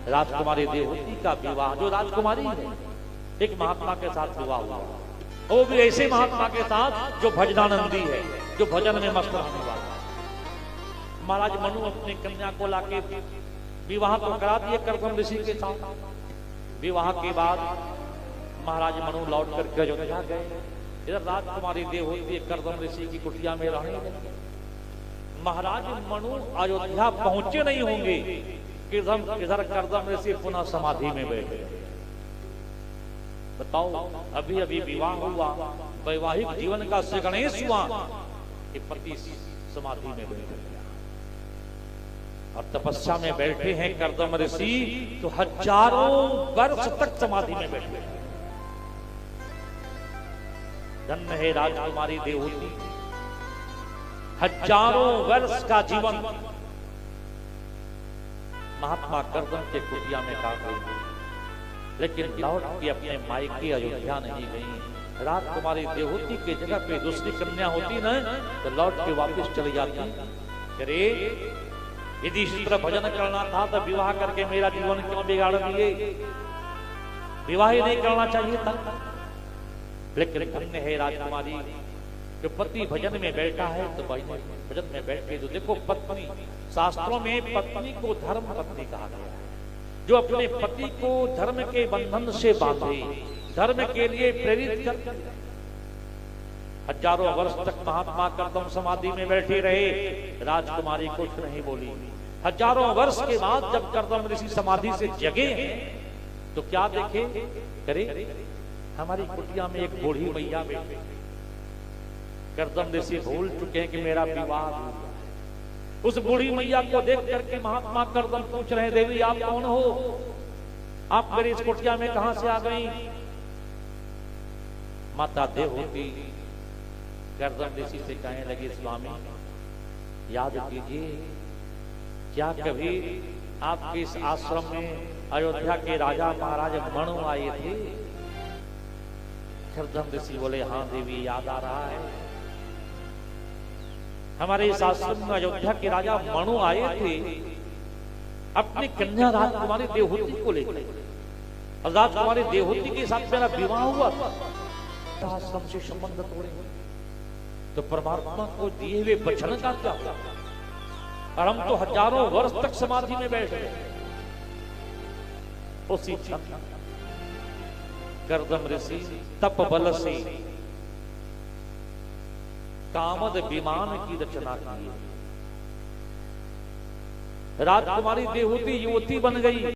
राजकुमारी देवहूति का विवाह, जो राजकुमारी है एक महात्मा के साथ विवाह हुआ, वो भी ऐसे महात्मा के साथ जो भजनानंदी है, जो भजन में मस्त रहने वाला। महाराज मनु अपनी कन्या को लाके विवाह तो करा दिए कर्दम ऋषि के साथ। विवाह के बाद महाराज मनु लौट करके अयोध्या गए। इधर राजकुमारी देवहूति कर्दम ऋषि की कुटिया में रहने लगे। महाराज मनु अयोध्या पहुंचे नहीं होंगे कि इधर कर्दम ऋषि पुनः समाधि में बैठे। बताओ, अभी अभी विवाह हुआ, वैवाहिक जीवन का श्री गणेश हुआ कि पति समाधि में बैठे और तपस्या में बैठे हैं कर्दम ऋषि, तो हजारों वर्ष तक समाधि में बैठे। धन्य है राजकुमारी देवहूति, हजारों वर्ष का जीवन महात्मा कर्दम के कुटिया में काट गई, लेकिन लौट के अपने मायके अयोध्या नहीं गई। राजकुमारी देवहूति की जगह पे दूसरी कन्या होती ना, तो लौट के वापस चली जाती। अरे यदि इसी तरह भजन करना था तो विवाह करके मेरा जीवन क्यों बिगाड़ दिए? विवाह ही नहीं करना चाहिए था। लेकिन धन्य है राजकुमारी, जो पति भजन में बैठा है तो भजन में बैठ के, तो देखो पत्नी, शास्त्रों में पत्नी को धर्म पत्नी कहा गया है, जो अपने पति को धर्म के बंधन से बांधे, धर्म के लिए प्रेरित कर। हजारों वर्ष तक महात्मा कर्दम समाधि में बैठे रहे, राजकुमारी कुछ नहीं बोली। हजारों वर्ष के बाद जब कर्दम ऋषि समाधि से जगे तो क्या देखे? करे हमारी कुटिया में एक बूढ़ी मैया बैठी। कर्दम ऋषि भूल चुके हैं कि मेरा विवाह। उस बूढ़ी मैया को देख करके महात्मा कर्दम पूछ रहे, देवी आप कौन हो? आप मेरी इस कुटिया में कहां से आ गई? माता देवहूति कर्दम ऋषि से कहने लगी, स्वामी याद कीजिए, क्या कभी आपके इस आश्रम में अयोध्या के राजा महाराज मनु आए थे? कर्दम ऋषि बोले, हाँ देवी याद आ रहा है, हमारे इस आश्रम में अयोध्या के राजा मनु आए थे अपनी कन्या राजकुमारी देवहूति को लेकर। और राजकुमारी देवहूति के साथ मेरा विवाह हुआ था, आश्रम से संबंध तोड़े तो परमात्मा को दिए हुए वचन का क्या हुआ? और हम तो हजारों वर्ष तक समाधि में बैठ गए। उसी क्षण कर्दम ऋषि तप बल से कामद विमान की रचना की। राजकुमारी देवहूति युवती बन गई।